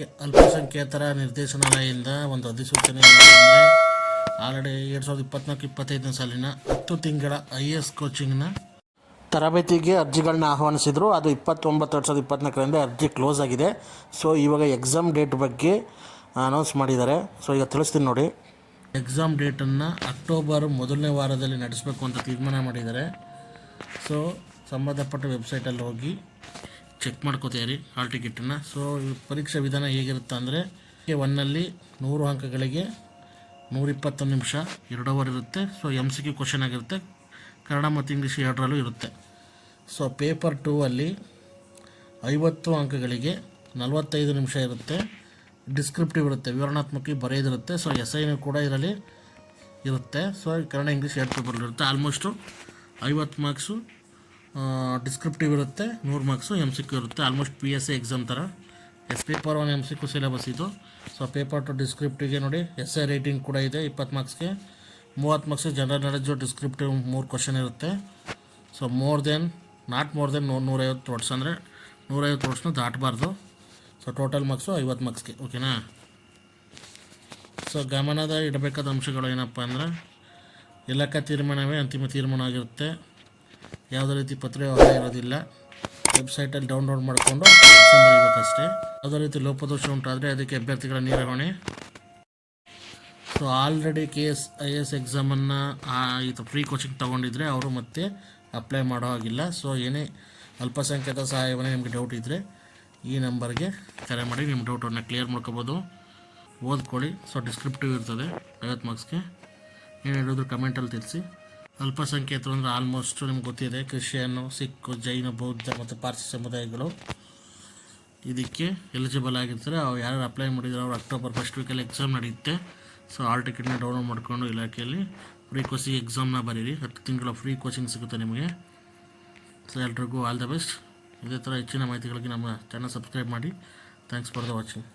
ಅಲ್ಪಸಂಖ್ಯಾತರ ನಿರ್ದೇಶನಾಲಯದಿಂದ ಒಂದು ಅಧಿಸೂಚನೆ ಅಂದರೆ ಆಲ್ರೆಡಿ 2024-25ನೇ ಸಾಲಿನ 10 ತಿಂಗಳ IAS ಕೋಚಿಂಗ್ನ ತರಬೇತಿಗೆ ಅರ್ಜಿಗಳನ್ನ ಆಹ್ವಾನಿಸಿದರು. ಅದು 29/2024ರಿಂದ ಅರ್ಜಿ ಕ್ಲೋಸ್ ಆಗಿದೆ. ಸೊ ಇವಾಗ ಎಕ್ಸಾಮ್ ಡೇಟ್ ಬಗ್ಗೆ ಅನೌನ್ಸ್ ಮಾಡಿದ್ದಾರೆ. ಸೊ ಈಗ ತಿಳಿಸ್ತೀನಿ ನೋಡಿ. ಎಕ್ಸಾಮ್ ಡೇಟನ್ನು ಅಕ್ಟೋಬರ್ ಮೊದಲನೇ ವಾರದಲ್ಲಿ ನಡೆಸಬೇಕು ಅಂತ ತೀರ್ಮಾನ ಮಾಡಿದ್ದಾರೆ. ಸೊ ಸಂಬಂಧಪಟ್ಟ ವೆಬ್ಸೈಟಲ್ಲಿ ಹೋಗಿ ಚೆಕ್ ಮಾಡ್ಕೋತೀರಿ ಹಾಲ್ ಟಿಕೆಟನ್ನು. ಸೊ ಪರೀಕ್ಷಾ ವಿಧಾನ ಹೇಗಿರುತ್ತೆ ಅಂದರೆ ಒನ್ನಲ್ಲಿ 100 ಅಂಕಗಳಿಗೆ 120 ನಿಮಿಷ 2 ಅವರ್ ಇರುತ್ತೆ. ಸೊ MCQ ಕ್ವಶನ್ ಆಗಿರುತ್ತೆ. ಕನ್ನಡ ಮತ್ತು ಇಂಗ್ಲೀಷ್ ಎರಡರಲ್ಲೂ ಇರುತ್ತೆ. ಸೊ ಪೇಪರ್ 2 ಅಲ್ಲಿ 50 ಅಂಕಗಳಿಗೆ 45 ನಿಮಿಷ ಇರುತ್ತೆ. ಡಿಸ್ಕ್ರಿಪ್ಟಿವ್ ಇರುತ್ತೆ, ವಿವರಣಾತ್ಮಕ ಬರೆಯೋದಿರುತ್ತೆ. ಸೊ SIನೂ ಕೂಡ ಇದರಲ್ಲಿ ಇರುತ್ತೆ. ಸೊ ಕನ್ನಡ ಇಂಗ್ಲೀಷ್ ಎರಡು ಪೇಪರ್ಲಿರುತ್ತೆ. ಆಲ್ಮೋಸ್ಟು 50 ಮಾರ್ಕ್ಸು ಡಿಸ್ಕ್ರಿಪ್ಟಿವ್ ಇರುತ್ತೆ, 100 ಮಾರ್ಕ್ಸು MCQ ಇರುತ್ತೆ. ಆಲ್ಮೋಸ್ಟ್ PSI ಎಕ್ಸಾಮ್ ಥರ. ಪೇಪರ್ 1 MCQ ಸಿಲೆಬಸ್ ಇದು. ಸೊ ಪೇಪರ್ 2 ಡಿಸ್ಕ್ರಿಪ್ಟಿವ್ಗೆ ನೋಡಿ SI ರೇಟಿಂಗ್ ಕೂಡ ಇದೆ 20 ಮಾರ್ಕ್ಸ್ಗೆ. 30 marks general knowledge descriptive 3 question ಇರುತ್ತೆ. So not more than 150 words, ಅಂದರೆ 150 ವರ್ಡ್ಸ್ನ ದಾಟಬಾರ್ದು. ಸೊ ಟೋಟಲ್ ಮಾರ್ಕ್ಸು 50 ಮಾರ್ಕ್ಸ್ಗೆ. ಓಕೆನಾ? ಸೊ ಗಮನದ ಇಡಬೇಕಾದ ಅಂಶಗಳು ಏನಪ್ಪ ಅಂದರೆ ಇಲಾಖಾ ತೀರ್ಮಾನವೇ ಅಂತಿಮ ತೀರ್ಮಾನ ಆಗಿರುತ್ತೆ. ಯಾವುದೇ ರೀತಿ ಪತ್ರ ವ್ಯವಹಾರ ಇರೋದಿಲ್ಲ. ವೆಬ್ಸೈಟಲ್ಲಿ ಡೌನ್ಲೋಡ್ ಮಾಡಿಕೊಂಡು ಎಕ್ಸಾಮ್ ಬರೀಬೇಕಷ್ಟೇ. ಯಾವುದೇ ರೀತಿ ಲೋಪದೋಷ ಉಂಟಾದರೆ ಅದಕ್ಕೆ ಅಭ್ಯರ್ಥಿಗಳ ನಿರ್ವಹಣೆ. ಸೊ ಆಲ್ರೆಡಿ IAS ಎಕ್ಸಾಮನ್ನು ಇದು ಫ್ರೀ ಕೋಚಿಂಗ್ ತೊಗೊಂಡಿದ್ರೆ ಅವರು ಮತ್ತೆ ಅಪ್ಲೈ ಮಾಡೋ ಹಾಗಿಲ್ಲ. ಸೊ ಏನೇ ಅಲ್ಪಸಂಖ್ಯಾತ ಸಹಾಯವಾಣಿ ನಿಮಗೆ ಡೌಟ್ ಇದ್ದರೆ ಈ ನಂಬರ್ಗೆ ಕರೆ ಮಾಡಿ ನಿಮ್ಮ ಡೌಟನ್ನು ಕ್ಲಿಯರ್ ಮಾಡ್ಕೋಬೋದು. ಓದ್ಕೊಳ್ಳಿ. ಸೊ ಡಿಸ್ಕ್ರಿಪ್ಟಿವ್ ಇರ್ತದೆ 50 ಮಾರ್ಕ್ಸ್ಗೆ. ಏನು ಹೇಳಿದ್ರು ಕಮೆಂಟಲ್ಲಿ ತಿಳಿಸಿ. ಅಲ್ಪಸಂಖ್ಯಾತರು ಅಂದರೆ ಆಲ್ಮೋಸ್ಟ್ ನಿಮ್ಗೆ ಗೊತ್ತಿದೆ, ಕ್ರಿಶ್ಚಿಯನ್ನು, ಸಿಖ್, ಜೈನ, ಬೌದ್ಧ ಮತ್ತು ಪಾರ್ಸಿ ಸಮುದಾಯಗಳು ಇದಕ್ಕೆ ಎಲಿಜಿಬಲ್ ಆಗಿರ್ತಾರೆ. ಅವ್ರು ಯಾರು ಅಪ್ಲೈ ಮಾಡಿದ್ರು ಅವರು ಅಕ್ಟೋಬರ್ ಫಸ್ಟ್ ವೀಕಲ್ಲಿ ಎಕ್ಸಾಮ್ ನಡೆಯುತ್ತೆ. ಸೊ ಹಾಲ್ ಟಿಕೆಟ್ನ ಡೌನ್ಲೋಡ್ ಮಾಡಿಕೊಂಡು ಇಲಾಖೆಯಲ್ಲಿ ಫ್ರೀ ಕೋಚಿಂಗ್ ಎಕ್ಸಾಮ್ನ ಬರೀರಿ. 10 ತಿಂಗಳ ಫ್ರೀ ಕೋಚಿಂಗ್ ಸಿಗುತ್ತೆ ನಿಮಗೆ. ಸೊ ಎಲ್ರಿಗೂ ಆಲ್ ದ ಬೆಸ್ಟ್. ಇದೇ ಥರ ಹೆಚ್ಚಿನ ಮಾಹಿತಿಗಳಿಗೆ ನಮ್ಮ ಚಾನಲ್ ಸಬ್ಸ್ಕ್ರೈಬ್ ಮಾಡಿ. Thanks for the watching.